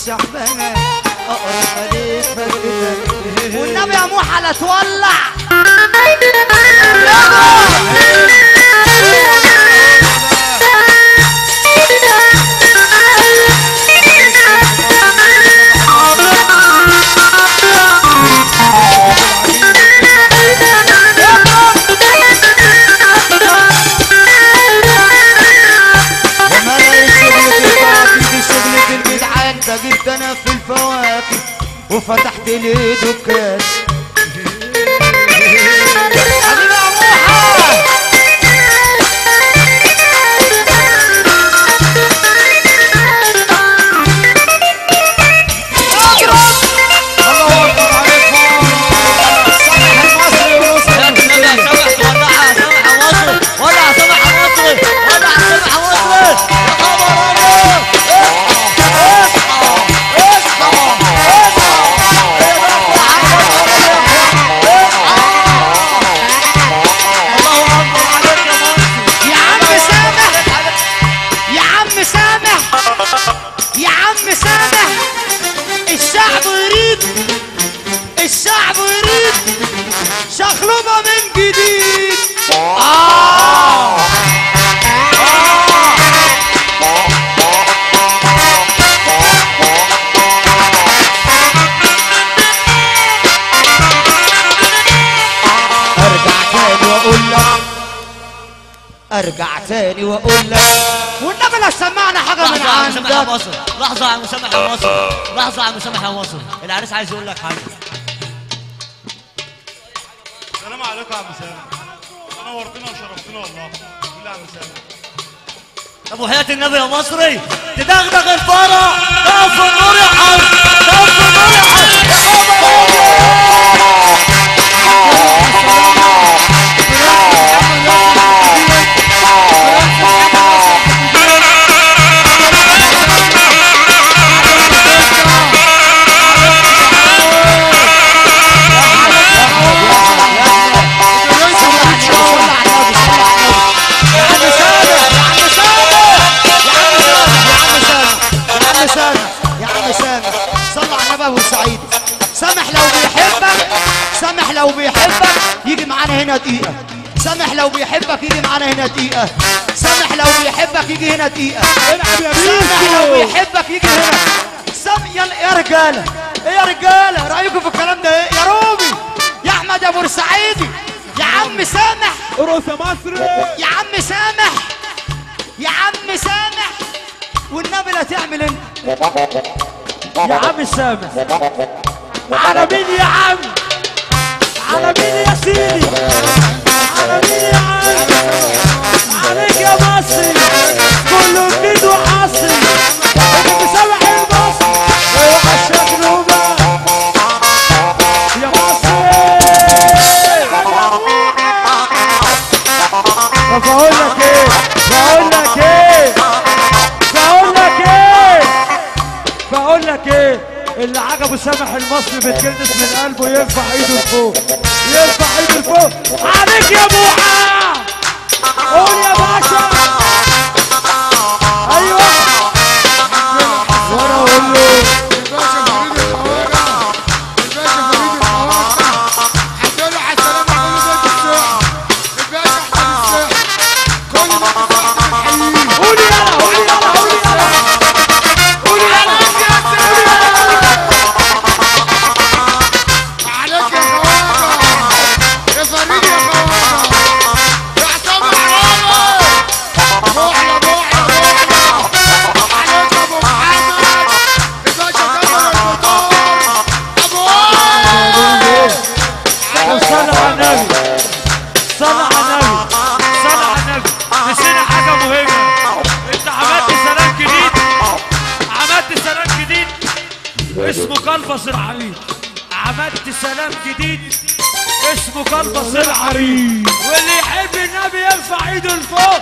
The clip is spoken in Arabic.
الشحبانة اقرب عليك فجأة والنبي يا موحى لا تولع جبت انا في الفواكه وفتحت لي دكان الشعب يريد شخلبة من جديد ارجع تاني واقول لك والنبي لا سمعنا حاجه من عندك. لحظه يا عم سامح يا مصر، لحظه يا عم سامح يا مصر، العريس عايز يقول لك حاجه. السلام عليكم يا عم سامح، نورتنا وشرفتنا والله. بالله يا عم سامح. طب وحياة النبي يا مصري تدغدغ الفرح، تقف في النور يا حاج، تقف في النور يا حاج يا سامح لو بيحبك يجي معانا هنا دقيقة. سامح لو بيحبك يجي معانا هنا دقيقة. سامح لو بيحبك يجي هنا دقيقة. سامح لو بيحبك يجي هنا. يلا يا رجالة، ايه يا رجالة رأيكم في الكلام ده ايه؟ يا روبي، يا أحمد يا بورسعيدي، يا عم سامح قروسة مصر، يا عم سامح، يا عم سامح والنبي لا تعمل انت يا عم سامح. على مين يا عم؟ على مين يا سيدي؟ على مين يا عم؟ عليك يا مصري كله جديد وحصري، اللي مسامح المصري اوعى الشكلوبة يا مصري. طب بقول لك ايه؟ بقول لك ايه؟ بقول لك ايه؟ بقول لك ايه؟ اللي عجبه سامح المصري بتكنس من قلبه يرفع ايده لفوق، يرفع ايده لفوق. عليك يا بوحة، قول يا باشا. ايوه وانا اقول له الباشا فريد الخواجة، الباشا فريد الخواجة هتقول له على السلامة كل بيت الساعة، الباشا احمد الساعة كل ما تسمع قول يلا، قول يلا، قول يلا، قول يلا. عليك يا خواجة، يا فريد يا خواجة، يا حسام العرابي، بوحلة بوحلة بوحلة. عليك يا ابو محمد، الباشا كمل الفطار، ابو وائل. صلى على النبي، صلى على النبي، صلى على النبي. نسينا حاجة مهمة، انت عملت سلام جديد، عملت سلام جديد اسمه كلبس العريض. عملت سلام جديد اسمه كلبس العريض، واللي يحب النبي يرفع ايده لفوق.